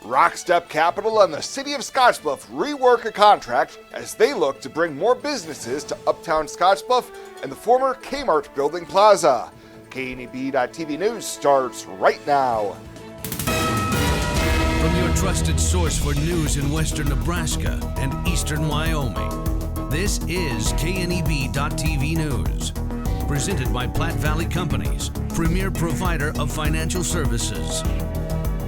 Rockstep Capital and the City of Scottsbluff rework a contract as they look to bring more businesses to Uptown Scottsbluff and the former Kmart Building Plaza. KNEB.TV News starts right now. From your trusted source for news in western Nebraska and eastern Wyoming, this is KNEB.TV News. Presented by Platte Valley Companies, premier provider of financial services.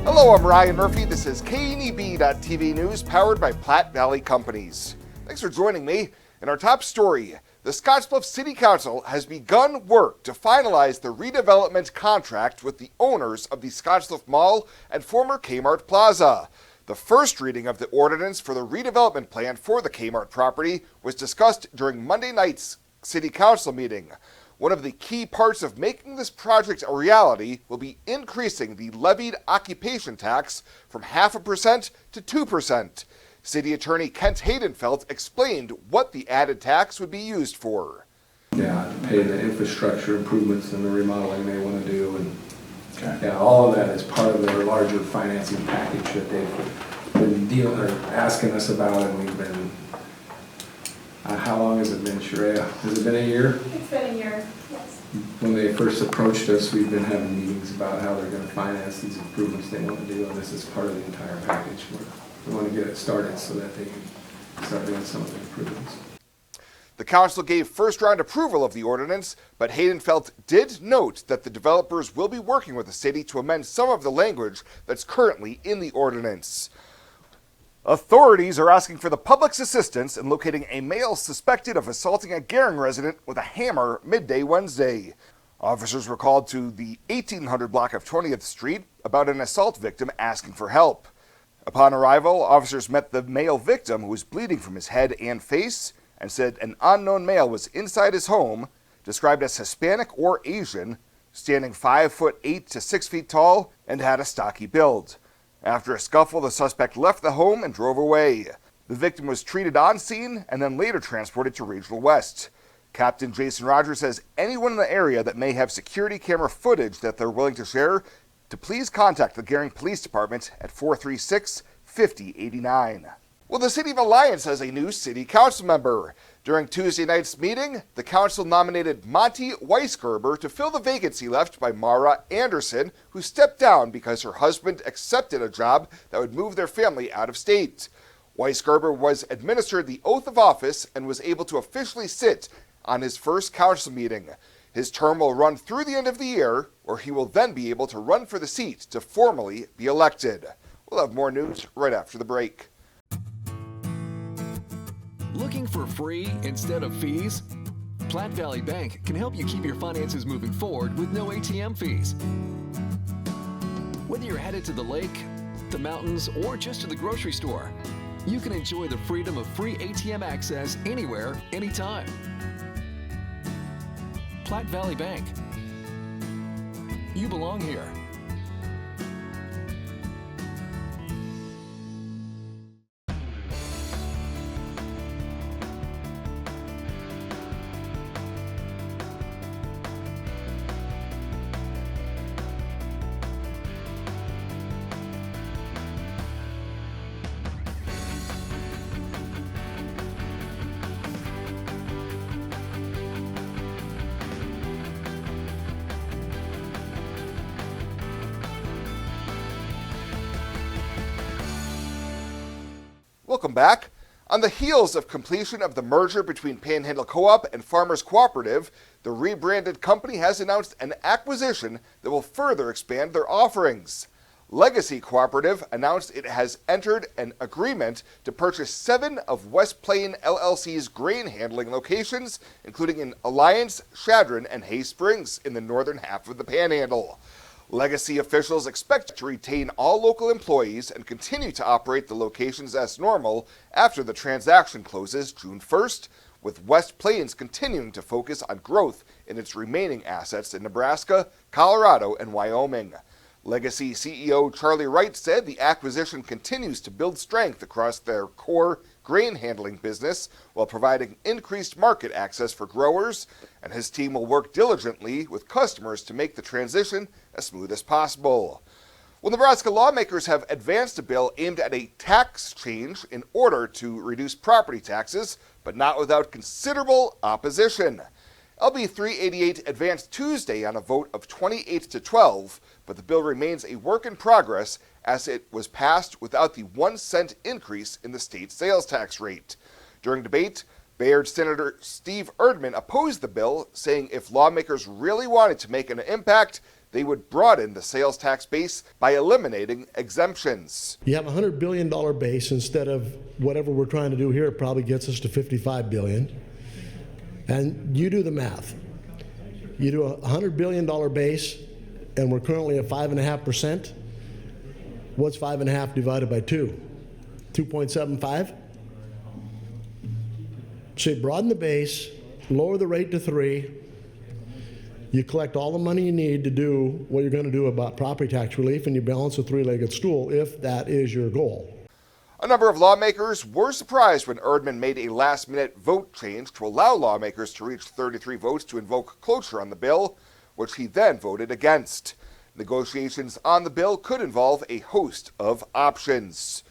Hello, I'm Ryan Murphy. This is KNEB.TV News powered by Platte Valley Companies. Thanks for joining me. In our top story, the Scottsbluff City Council has begun work to finalize the redevelopment contract with the owners of the Scottsbluff Mall and former Kmart Plaza. The first reading of the ordinance for the redevelopment plan for the Kmart property was discussed during Monday night's City Council meeting. One of the key parts of making this project a reality will be increasing the levied occupation tax from 0.5% to 2%. City Attorney Kent Haydenfeld explained what the added tax would be used for. Yeah, to pay the infrastructure improvements and the remodeling they want to do, and all of that is part of their larger financing package that they've been asking us about, and we've been. How long has it been, Sharia? Has it been a year? It's been a year, yes. When they first approached us, we've been having meetings about how they're going to finance these improvements they want to do, and this is part of the entire package. We want to get it started so that they can start doing some of the improvements. The council gave first-round approval of the ordinance, but Haydenfeld did note that the developers will be working with the city to amend some of the language that's currently in the ordinance. Authorities are asking for the public's assistance in locating a male suspected of assaulting a Garing resident with a hammer midday Wednesday. Officers were called to the 1800 block of 20th Street about an assault victim asking for help. Upon arrival, officers met the male victim who was bleeding from his head and face and said an unknown male was inside his home, described as Hispanic or Asian, standing 5'8" to 6 feet tall, and had a stocky build. After a scuffle, the suspect left the home and drove away. The victim was treated on scene and then later transported to Regional West. Captain Jason Rogers says anyone in the area that may have security camera footage that they're willing to share to please contact the Garing Police Department at 436-5089. Well, the City of Alliance has a new City Council member. During Tuesday night's meeting, the council nominated Monty Weisgerber to fill the vacancy left by Mara Anderson, who stepped down because her husband accepted a job that would move their family out of state. Weisgerber was administered the oath of office and was able to officially sit on his first council meeting. His term will run through the end of the year, or he will then be able to run for the seat to formally be elected. We'll have more news right after the break. Looking for free instead of fees? Platte Valley Bank can help you keep your finances moving forward with no ATM fees. Whether you're headed to the lake, the mountains, or just to the grocery store, you can enjoy the freedom of free ATM access anywhere, anytime. Platte Valley Bank. You belong here. Welcome back. On the heels of completion of the merger between Panhandle Co-op and Farmers Cooperative, the rebranded company has announced an acquisition that will further expand their offerings. Legacy Cooperative announced it has entered an agreement to purchase 7 of West Plain LLC's grain handling locations, including in Alliance, Chadron, and Hay Springs in the northern half of the Panhandle. Legacy officials expect to retain all local employees and continue to operate the locations as normal after the transaction closes June 1st, with West Plains continuing to focus on growth in its remaining assets in Nebraska, Colorado, and Wyoming. Legacy CEO Charlie Wright said the acquisition continues to build strength across their core grain handling business while providing increased market access for growers, and his team will work diligently with customers to make the transition as smooth as possible. Well, Nebraska lawmakers have advanced a bill aimed at a tax change in order to reduce property taxes, but not without considerable opposition. LB 388 advanced Tuesday on a vote of 28 to 12, but the bill remains a work in progress as it was passed without the 1-cent increase in the state sales tax rate. During debate, Bayard Senator Steve Erdman opposed the bill, saying if lawmakers really wanted to make an impact, they would broaden the sales tax base by eliminating exemptions. You have a $100 billion base instead of whatever we're trying to do here. It probably gets us to $55 billion. And you do the math. You do a $100 billion base, and we're currently at 5.5%. What's 5.5 divided by 2? 2.75? So you broaden the base, lower the rate to 3. You collect all the money you need to do what you're going to do about property tax relief, and you balance a three-legged stool if that is your goal. A number of lawmakers were surprised when Erdman made a last-minute vote change to allow lawmakers to reach 33 votes to invoke cloture on the bill, which he then voted against. Negotiations on the bill could involve a host of options.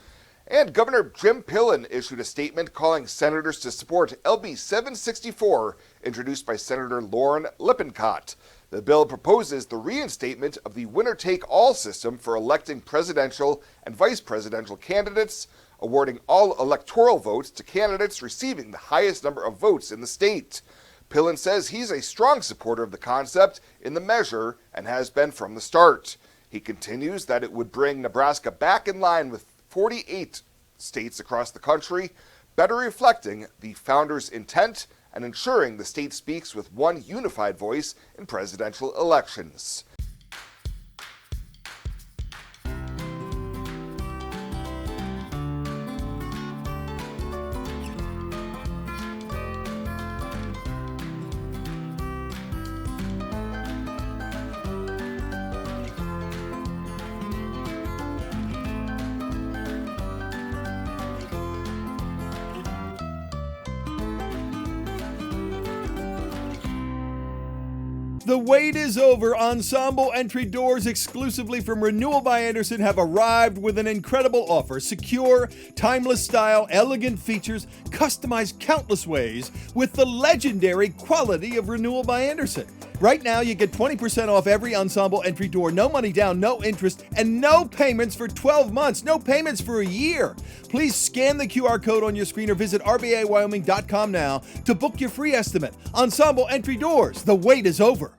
And Governor Jim Pillen issued a statement calling senators to support LB 764, introduced by Senator Lauren Lippincott. The bill proposes the reinstatement of the winner-take-all system for electing presidential and vice presidential candidates, awarding all electoral votes to candidates receiving the highest number of votes in the state. Pillen says he's a strong supporter of the concept in the measure and has been from the start. He continues that it would bring Nebraska back in line with 48 states across the country, better reflecting the founders' intent and ensuring the state speaks with one unified voice in presidential elections. The wait is over. Ensemble entry doors exclusively from Renewal by Andersen have arrived with an incredible offer. Secure, timeless style, elegant features, customized countless ways with the legendary quality of Renewal by Andersen. Right now, you get 20% off every Ensemble entry door, no money down, no interest, and no payments for 12 months, no payments for a year. Please scan the QR code on your screen or visit rbawyoming.com now to book your free estimate. Ensemble entry doors, the wait is over.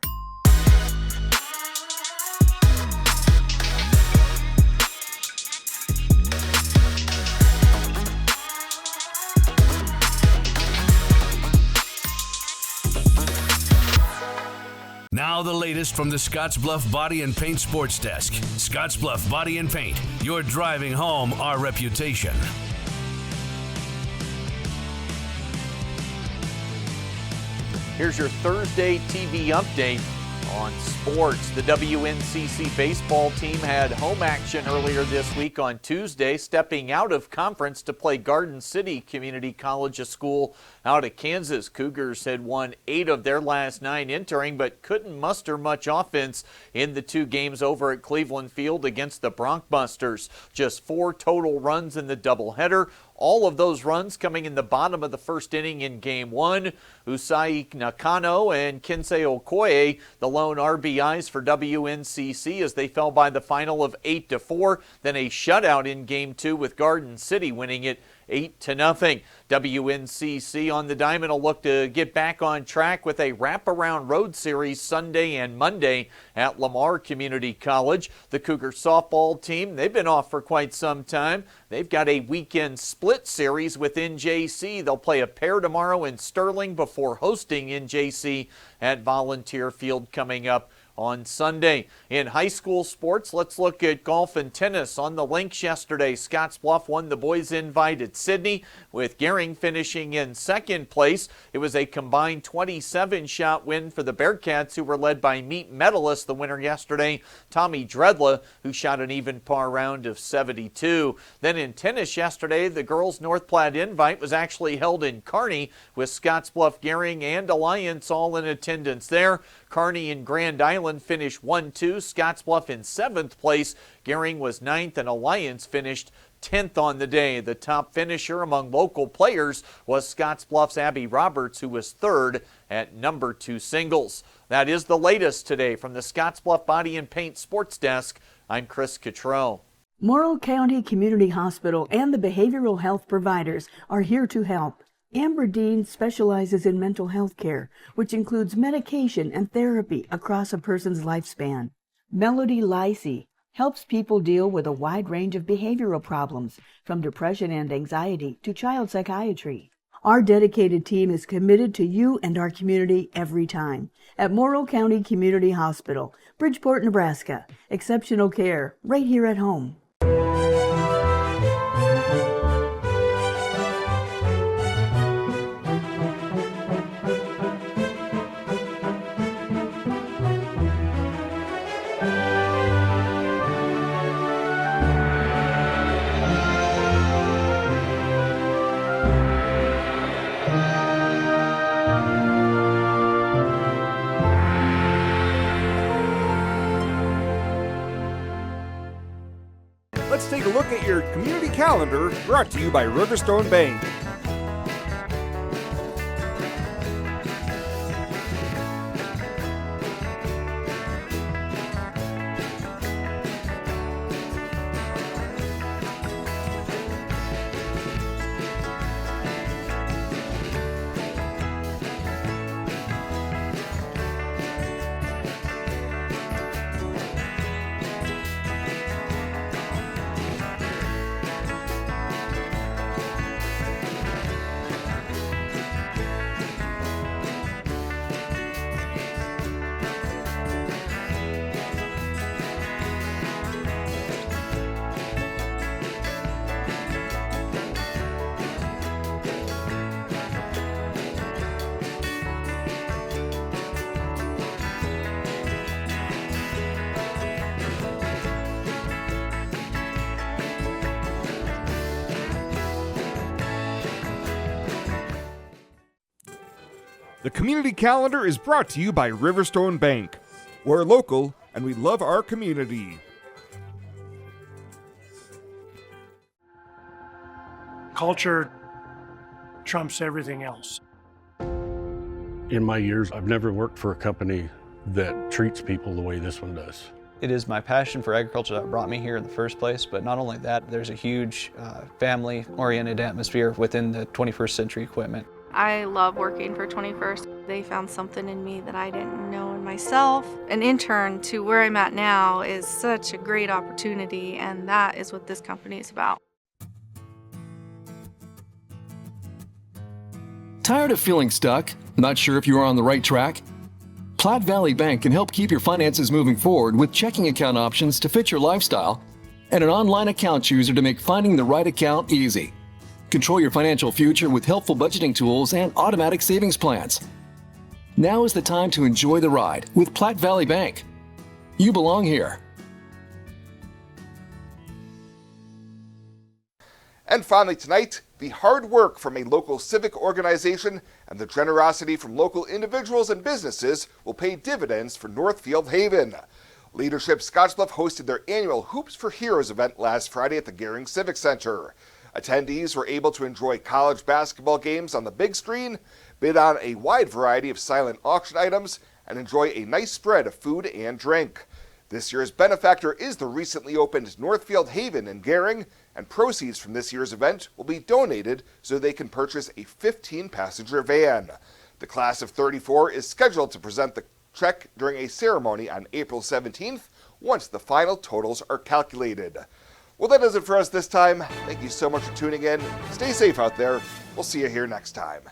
Now the latest from the Scottsbluff Body and Paint Sports Desk. Scottsbluff Body and Paint, you're driving home our reputation. Here's your Thursday TV update on sports. The WNCC baseball team had home action earlier this week on Tuesday, stepping out of conference to play Garden City Community College, a school out of Kansas. Cougars had won 8 of their last 9 entering, but couldn't muster much offense in the 2 games over at Cleveland Field against the Broncbusters. Just 4 total runs in the doubleheader. All of those runs coming in the bottom of the first inning in Game 1. Usai Nakano and Kensei Okoye, the lone RBIs for WNCC as they fell by the final of 8-4. Then a shutout in Game 2 with Garden City winning it 8-0. WNCC on the diamond will look to get back on track with a wraparound road series Sunday and Monday at Lamar Community College. The Cougar softball team, they've been off for quite some time. They've got a weekend split series with NJC. They'll play a pair tomorrow in Sterling before hosting NJC at Volunteer Field coming up on Sunday. In high school sports, let's look at golf and tennis. On the links yesterday, Scottsbluff won the boys' invite at Sydney, with Garing finishing in second place. It was a combined 27-shot win for the Bearcats, who were led by meet medalist, the winner yesterday, Tommy Dredla, who shot an even par round of 72. Then in tennis yesterday, the girls' North Platte invite was actually held in Kearney, with Scottsbluff, Garing, and Alliance all in attendance there. Kearney and Grand Island finished 1-2. Scottsbluff in 7th place. Garing was 9th, and Alliance finished 10th on the day. The top finisher among local players was Scottsbluff's Abby Roberts, who was 3rd at number 2 singles. That is the latest today from the Scottsbluff Body and Paint Sports Desk. I'm Chris Cottrell. Morrill County Community Hospital and the behavioral health providers are here to help. Amber Dean specializes in mental health care, which includes medication and therapy across a person's lifespan. Melody Lacey helps people deal with a wide range of behavioral problems, from depression and anxiety to child psychiatry. Our dedicated team is committed to you and our community every time. At Morrill County Community Hospital, Bridgeport, Nebraska. Exceptional care right here at home. Let's take a look at your community calendar, brought to you by Riverstone Bank. The community calendar is brought to you by Riverstone Bank. We're local and we love our community. Culture trumps everything else. In my years, I've never worked for a company that treats people the way this one does. It is my passion for agriculture that brought me here in the first place, but not only that, there's a huge family-oriented atmosphere within the 21st Century Equipment. I love working for 21st. They found something in me that I didn't know in myself. An intern to where I'm at now is such a great opportunity, and that is what this company is about. Tired of feeling stuck? Not sure if you are on the right track? Platte Valley Bank can help keep your finances moving forward with checking account options to fit your lifestyle and an online account chooser to make finding the right account easy. Control your financial future with helpful budgeting tools and automatic savings plans. Now is the time to enjoy the ride with Platte Valley Bank. You belong here. And finally tonight, the hard work from a local civic organization and the generosity from local individuals and businesses will pay dividends for Northfield Haven. Leadership Scottsbluff hosted their annual Hoops for Heroes event last Friday at the Garing Civic Center. Attendees were able to enjoy college basketball games on the big screen, bid on a wide variety of silent auction items, and enjoy a nice spread of food and drink. This year's benefactor is the recently opened Northfield Haven in Garing, and proceeds from this year's event will be donated so they can purchase a 15-passenger van. The class of 34 is scheduled to present the check during a ceremony on April 17th once the final totals are calculated. Well, that does it for us this time. Thank you so much for tuning in. Stay safe out there. We'll see you here next time.